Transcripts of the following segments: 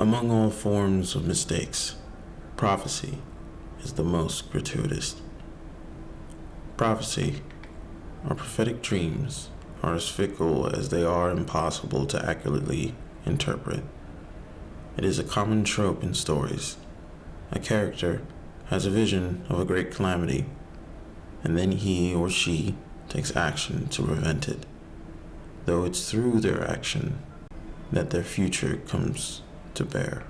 Among all forms of mistakes, prophecy is the most gratuitous. Prophecy, or prophetic dreams, are as fickle as they are impossible to accurately interpret. It is a common trope in stories. A character has a vision of a great calamity, and then he or she takes action to prevent it, though it's through their action that their future comes to bear.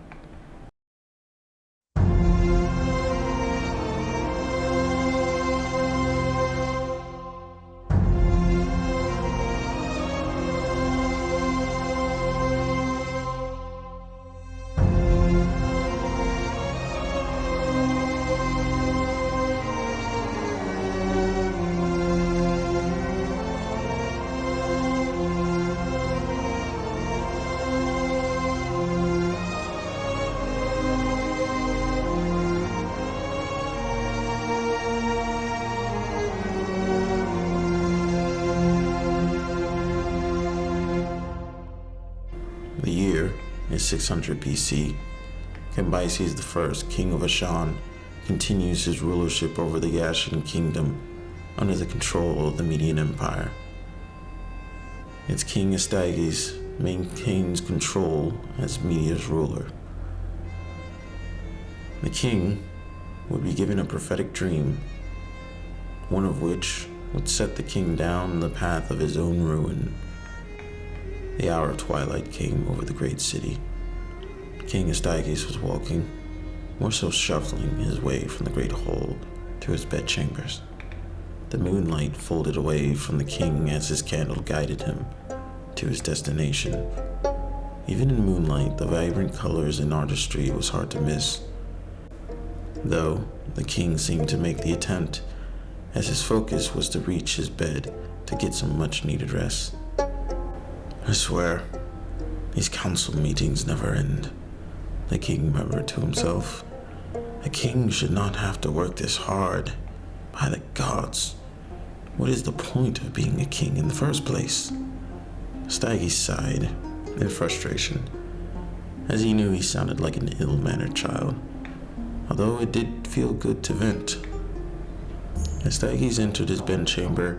The year is 600 BC. Cambyses I, king of Ashan, continues his rulership over the Ashan kingdom under the control of the Median Empire. Its king Astyages maintains control as Media's ruler. The king would be given a prophetic dream, one of which would set the king down the path of his own ruin. The hour of twilight came over the great city. King Astyages was walking, more so shuffling his way from the great hall to his bedchambers. The moonlight folded away from the king as his candle guided him to his destination. Even in moonlight, the vibrant colors and artistry was hard to miss, though the king seemed to make the attempt, as his focus was to reach his bed to get some much-needed rest. "I swear, these council meetings never end," the king murmured to himself. "A king should not have to work this hard. By the gods, what is the point of being a king in the first place?" Astyages sighed in frustration, as he knew he sounded like an ill-mannered child, although it did feel good to vent. Astyages entered his bedchamber.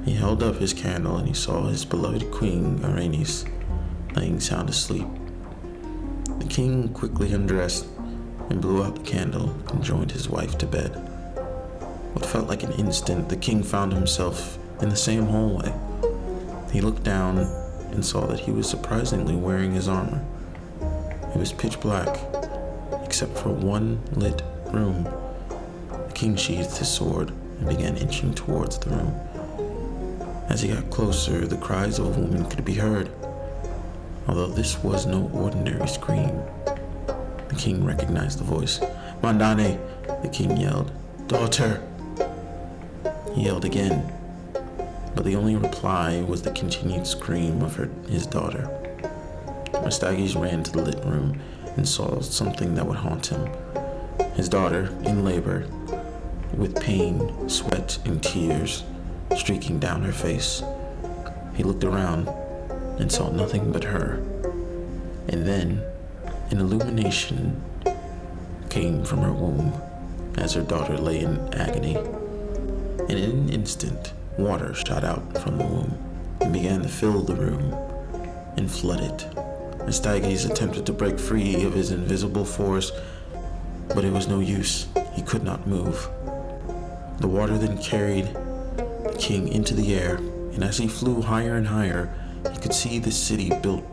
He held up his candle and he saw his beloved queen, Berenice, laying sound asleep. The king quickly undressed and blew out the candle and joined his wife to bed. What felt like an instant, the king found himself in the same hallway. He looked down and saw that he was surprisingly wearing his armor. It was pitch black, except for one lit room. The king sheathed his sword and began inching towards the room. As he got closer, the cries of a woman could be heard, although this was no ordinary scream. The king recognized the voice. "Mandane!" the king yelled. "Daughter!" He yelled again, but the only reply was the continued scream of his daughter. Astyages ran to the lit room and saw something that would haunt him. His daughter, in labor, with pain, sweat, and tears streaking down her face. He looked around and saw nothing but her. And then an illumination came from her womb as her daughter lay in agony. And in an instant, water shot out from the womb and began to fill the room and flood it. Astyages attempted to break free of his invisible force, but it was no use. He could not move. The water then carried the king into the air, and as he flew higher and higher, he could see the city built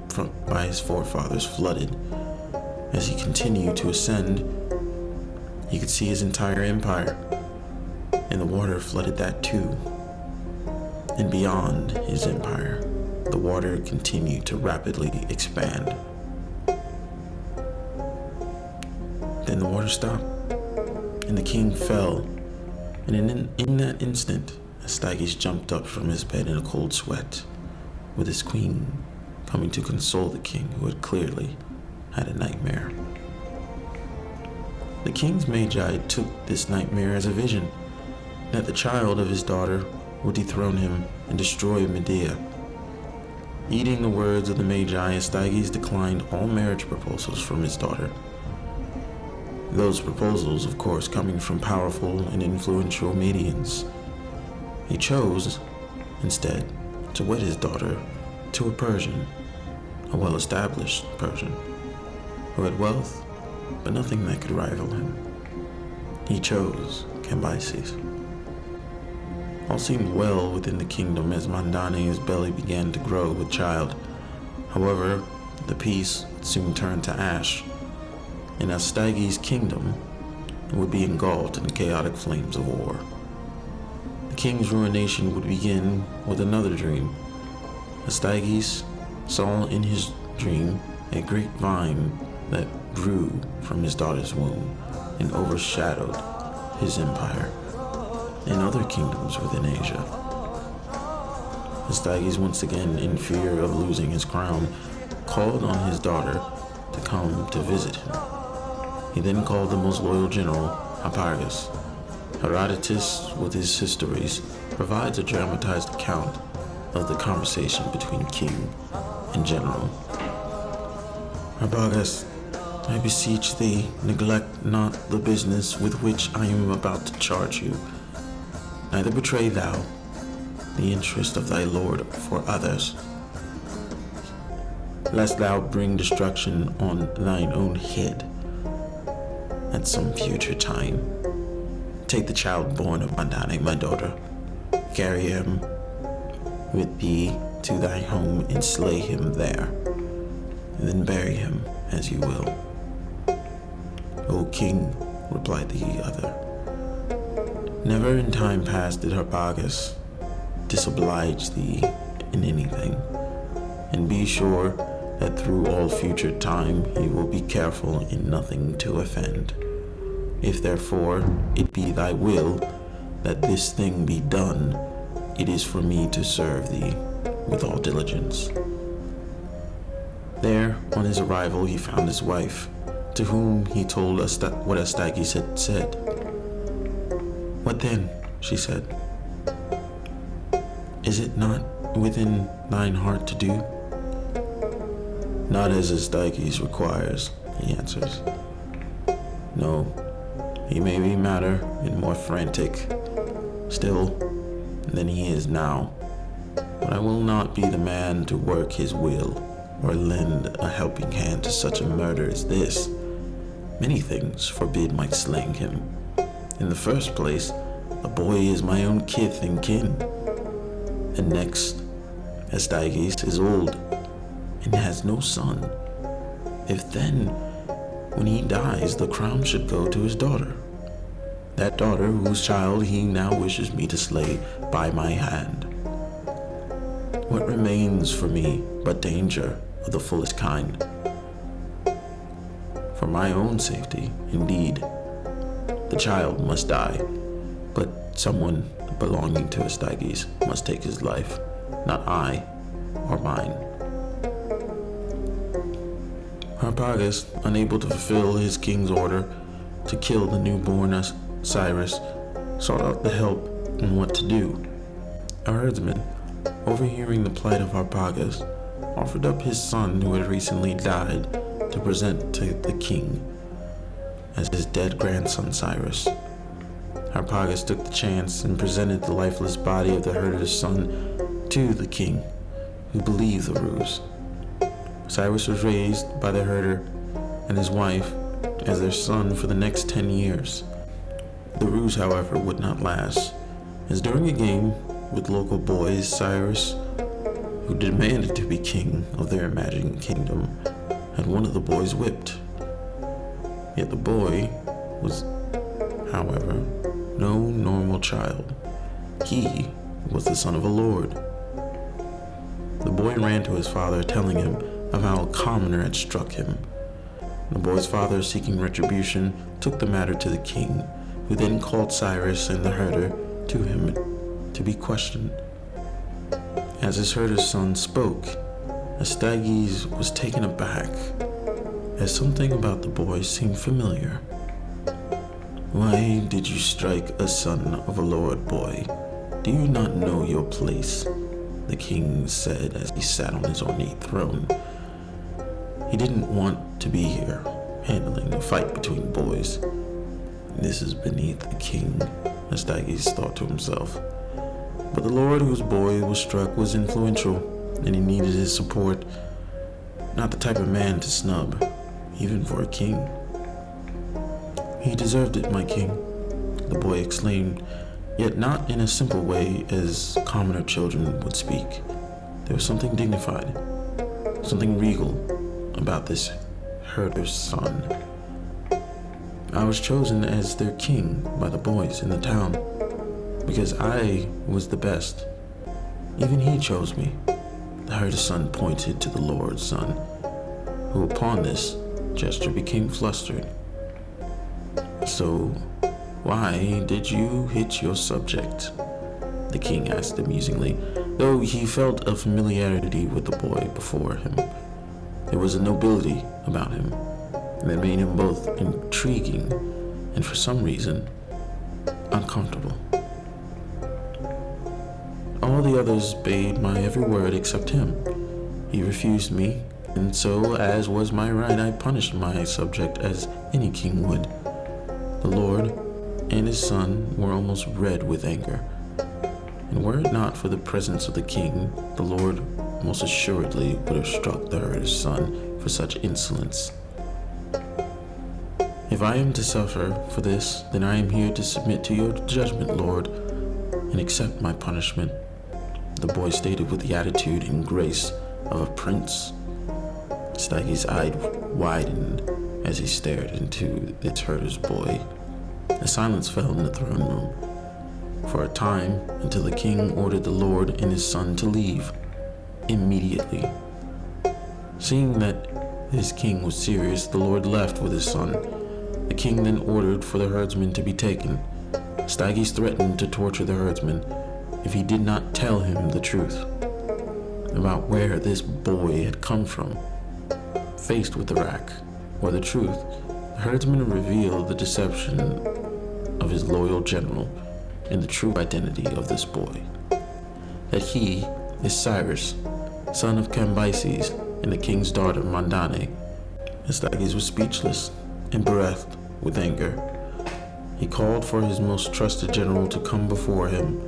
by his forefathers flooded. As he continued to ascend, he could see his entire empire, and the water flooded that too. And beyond his empire, the water continued to rapidly expand. Then the water stopped, and the king fell, and in that instant, Astyages jumped up from his bed in a cold sweat, with his queen coming to console the king, who had clearly had a nightmare. The king's magi took this nightmare as a vision, that the child of his daughter would dethrone him and destroy Medea. Heeding the words of the Magi, Astyages declined all marriage proposals from his daughter. Those proposals, of course, coming from powerful and influential Medians. He chose, instead, to wed his daughter to a Persian, a well-established Persian, who had wealth, but nothing that could rival him. He chose Cambyses. All seemed well within the kingdom as Mandane's belly began to grow with child. However, the peace would soon turn to ash, and Astyages' kingdom would be engulfed in the chaotic flames of war. The king's ruination would begin with another dream. Astyages saw in his dream a great vine that grew from his daughter's womb and overshadowed his empire and other kingdoms within Asia. Astyages, once again in fear of losing his crown, called on his daughter to come to visit him. He then called the most loyal general, Hipparchus. Herodotus, with his histories, provides a dramatized account of the conversation between king and general. Hipparchus, I beseech thee, neglect not the business with which I am about to charge you. Neither betray thou the interest of thy lord for others, lest thou bring destruction on thine own head at some future time. Take the child born of Mandane, my daughter, carry him with thee to thy home and slay him there, and then bury him as you will. O king, replied the other, never in time past did Hipparchus disoblige thee in anything, and be sure that through all future time he will be careful in nothing to offend. If therefore it be thy will that this thing be done, it is for me to serve thee with all diligence. There, on his arrival, he found his wife, to whom he told what Astyages had said. What then? She said. Is it not within thine heart to do? Not as Astyages requires, he answers. No, he may be madder and more frantic still than he is now, but I will not be the man to work his will or lend a helping hand to such a murder as this. Many things forbid my slaying him. In the first place, the boy is my own kith and kin. And next, Astyages is old and has no son. If then, when he dies, the crown should go to his daughter, that daughter whose child he now wishes me to slay by my hand. What remains for me but danger of the fullest kind? For my own safety, indeed, the child must die, but someone belonging to Astyages must take his life, not I or mine. Hipparchus, unable to fulfill his king's order to kill the newborn Cyrus, sought out the help on what to do. A herdsman, overhearing the plight of Hipparchus, offered up his son who had recently died to present to the king as his dead grandson Cyrus. Hipparchus took the chance and presented the lifeless body of the herder's son to the king, who believed the ruse. Cyrus was raised by the herder and his wife as their son for the next 10 years. The ruse, however, would not last, as during a game with local boys, Cyrus, who demanded to be king of their imagined kingdom, had one of the boys whipped. Yet the boy was, however, no normal child. He was the son of a lord. The boy ran to his father, telling him of how a commoner had struck him. The boy's father, seeking retribution, took the matter to the king, who then called Cyrus and the herder to him to be questioned. As his herder's son spoke, Astyages was taken aback, as something about the boy seemed familiar. Why did you strike a son of a lord, boy? Do you not know your place? the king said as he sat on his ornate throne. He didn't want to be here, handling a fight between boys. This is beneath the king, Astyages thought to himself. But the lord whose boy was struck was influential, and he needed his support. Not the type of man to snub, even for a king. He deserved it, my king, the boy exclaimed, yet not in a simple way as commoner children would speak. There was something dignified, something regal about this herder's son. I was chosen as their king by the boys in the town because I was the best. Even he chose me. The herder's son pointed to the lord's son, who upon this gesture became flustered. So, why did you hit your subject? The king asked amusingly, though he felt a familiarity with the boy before him. There was a nobility about him that made him both intriguing and, for some reason, uncomfortable. All the others obeyed my every word except him. He refused me, and so, as was my right, I punished my subject as any king would. The lord and his son were almost red with anger, and were it not for the presence of the king, the lord most assuredly would have struck the herder's son for such insolence. If I am to suffer for this, then I am here to submit to your judgment, lord, and accept my punishment, the boy stated with the attitude and grace of a prince. Astyages' eyes widened as he stared into its herder's boy. A silence fell in the throne room for a time until the king ordered the lord and his son to leave immediately. Seeing that his king was serious, the lord left with his son. The king then ordered for the herdsman to be taken. Astyages threatened to torture the herdsman if he did not tell him the truth about where this boy had come from. Faced with the rack, or the truth, the herdsman revealed the deception of his loyal general and the true identity of this boy. That he is Cyrus, son of Cambyses and the king's daughter Mandane. Astyages was speechless and bereft with anger. He called for his most trusted general to come before him.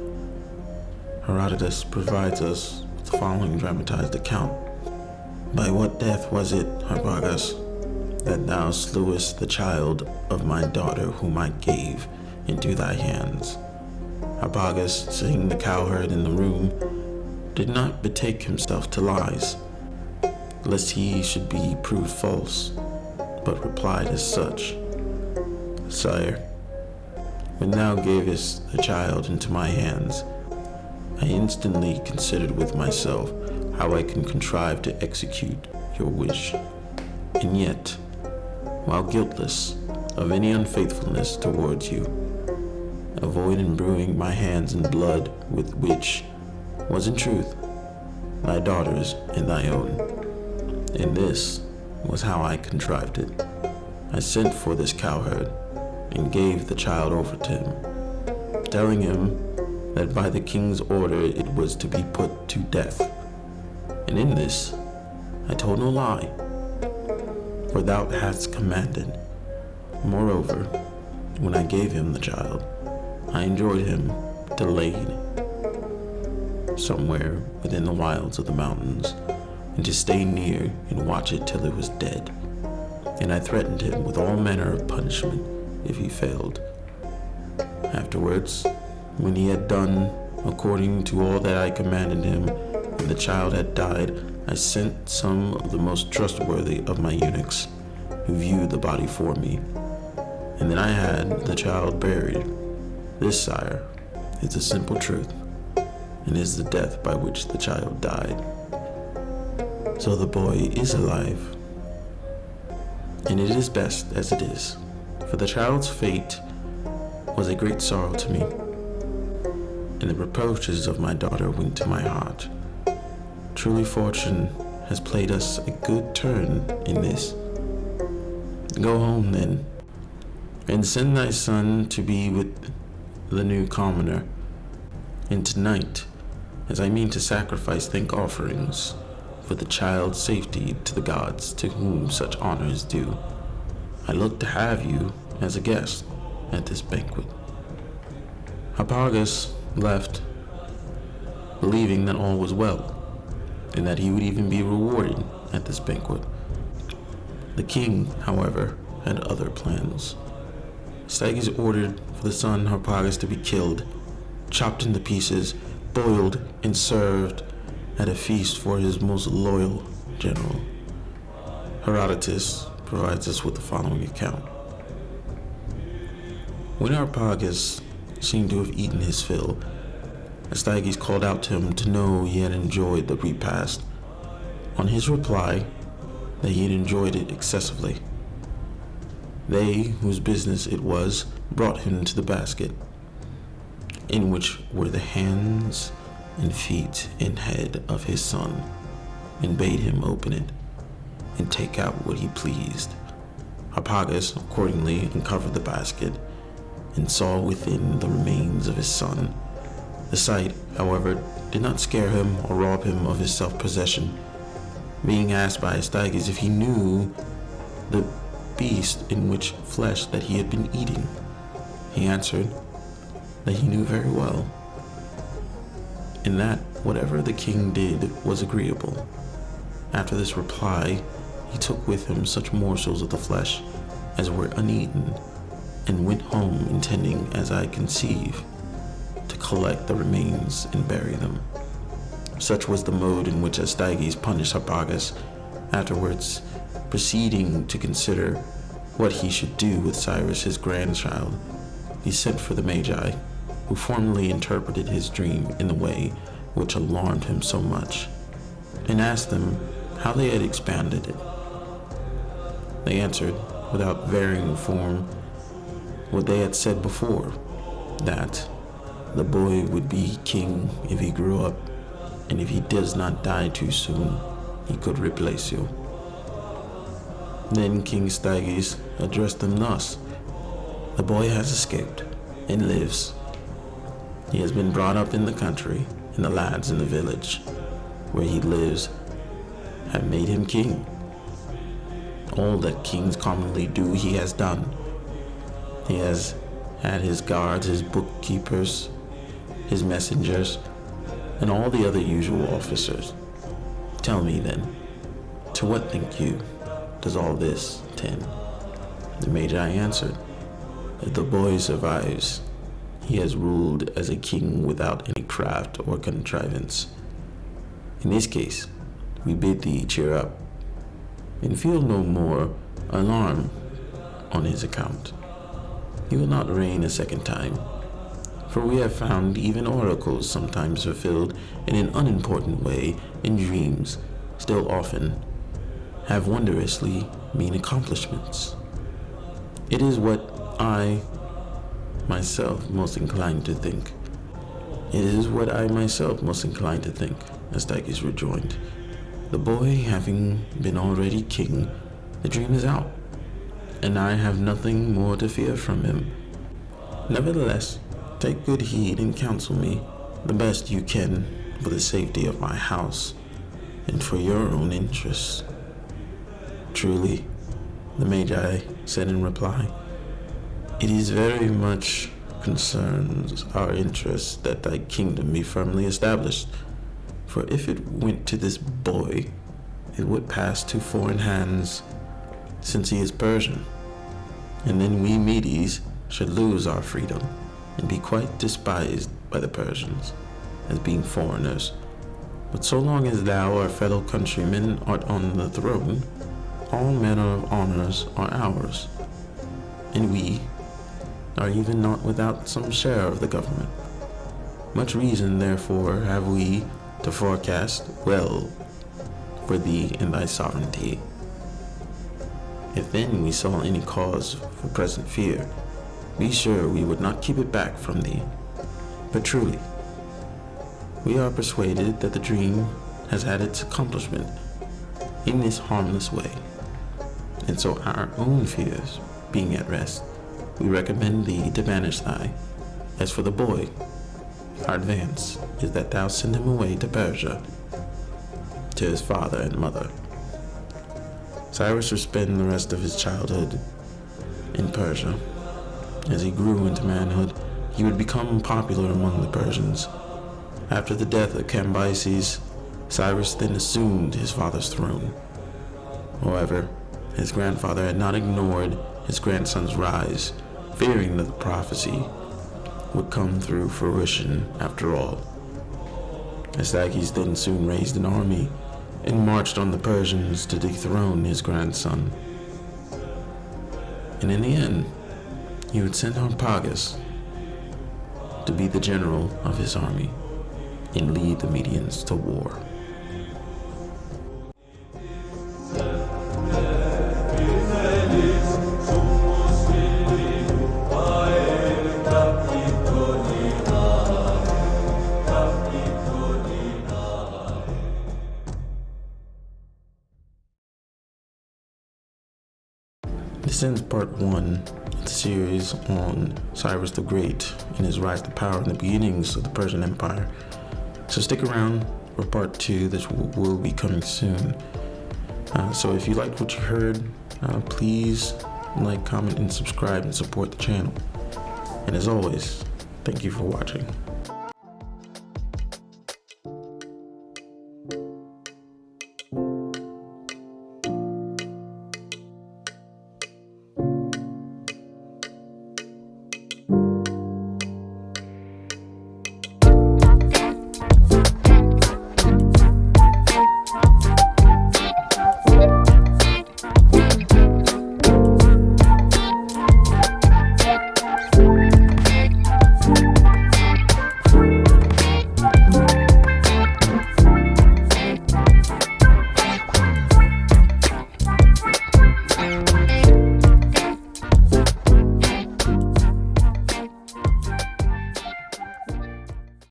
Herodotus provides us with the following dramatized account. By what death was it, Harpagus, that thou slewest the child of my daughter whom I gave into thy hands? Harpagus, seeing the cowherd in the room, did not betake himself to lies, lest he should be proved false, but replied as such: Sire, when thou gavest the child into my hands, I instantly considered with myself how I can contrive to execute your wish, and yet, while guiltless of any unfaithfulness towards you, avoid imbruing my hands in blood with which was in truth thy daughter's and thy own. And this was how I contrived it. I sent for this cowherd and gave the child over to him, telling him that by the king's order it was to be put to death. And in this I told no lie, for thou hast commanded. Moreover, when I gave him the child, I enjoined him to lay somewhere within the wilds of the mountains, and to stay near and watch it till it was dead. And I threatened him with all manner of punishment if he failed. Afterwards, when he had done according to all that I commanded him, and the child had died, I sent some of the most trustworthy of my eunuchs, who viewed the body for me, and then I had the child buried. This, sire, is the simple truth, and is the death by which the child died. So the boy is alive, and it is best as it is, for the child's fate was a great sorrow to me, and the reproaches of my daughter went to my heart. Truly fortune has played us a good turn in this. Go home then, and send thy son to be with the new commoner, and tonight as I mean to sacrifice thank offerings for the child's safety to the gods to whom such honor is due. I look to have you as a guest at this banquet." Harpagus left, believing that all was well, and that he would even be rewarded at this banquet. The king, however, had other plans. Styges ordered for the son Harpagus to be killed, chopped into pieces, boiled, and served at a feast for his most loyal general. Herodotus provides us with the following account. When Harpagus seemed to have eaten his fill, Styges called out to him to know he had enjoyed the repast. On his reply, that he had enjoyed it excessively, they, whose business it was, brought him to the basket, in which were the hands and feet and head of his son, and bade him open it, and take out what he pleased. Harpagus accordingly uncovered the basket, and saw within the remains of his son. The sight, however, did not scare him or rob him of his self-possession. Being asked by Styges if he knew the beast in which flesh that he had been eating, he answered that he knew very well, and that whatever the king did was agreeable. After this reply, he took with him such morsels of the flesh as were uneaten, and went home intending, as I conceive, to collect the remains and bury them. Such was the mode in which Styges punished Harpagus. Afterwards, proceeding to consider what he should do with Cyrus, his grandchild, he sent for the Magi, who formally interpreted his dream in the way which alarmed him so much, and asked them how they had expanded it. They answered, without varying form, what they had said before, that the boy would be king if he grew up, and if he does not die too soon, he could replace you. Then King Styges addressed them thus: "The boy has escaped and lives. He has been brought up in the country, and the lads in the village where he lives have made him king. All that kings commonly do he has done. He has had his guards, his bookkeepers, his messengers, and all the other usual officers. Tell me then, to what think you does all this tend?" The Magi answered, "If the boy survives, he has ruled as a king without any craft or contrivance. In this case, we bid thee cheer up, and feel no more alarm on his account. He will not reign a second time, for we have found even oracles sometimes fulfilled in an unimportant way, and dreams still often have wondrously mean accomplishments. It is what I myself most inclined to think. It is what I myself most inclined to think," Styges rejoined. "The boy having been already king, the dream is out, and I have nothing more to fear from him. Nevertheless, take good heed and counsel me the best you can for the safety of my house and for your own interests." "Truly," the Magi said in reply, "it is very much concerns our interests that thy kingdom be firmly established. For if it went to this boy, it would pass to foreign hands, since he is Persian, and then we Medes should lose our freedom and be quite despised by the Persians as being foreigners. But so long as thou, our fellow countrymen, art on the throne, all manner of honors are ours, and we are even not without some share of the government. Much reason, therefore, have we to forecast well for thee and thy sovereignty. If then we saw any cause for present fear, be sure we would not keep it back from thee. But truly, we are persuaded that the dream has had its accomplishment in this harmless way, and so our own fears being at rest, we recommend thee to banish thy. As for the boy, Our advance is that thou send him away to Persia, to his father and mother. Cyrus would spend the rest of his childhood in Persia. As he grew into manhood, he would become popular among the Persians. After the death of Cambyses, Cyrus then assumed his father's throne. However, his grandfather had not ignored his grandson's rise, fearing that the prophecy would come through fruition after all. Astyages then soon raised an army and marched on the Persians to dethrone his grandson. And in the end, he would send Harpagus to be the general of his army and lead the Medians to war. This ends part 1 of the series on Cyrus the Great and his rise to power and the beginnings of the Persian Empire. So stick around for part 2 that will be coming soon. So if you liked what you heard, please like, comment, and subscribe and support the channel. And as always, thank you for watching.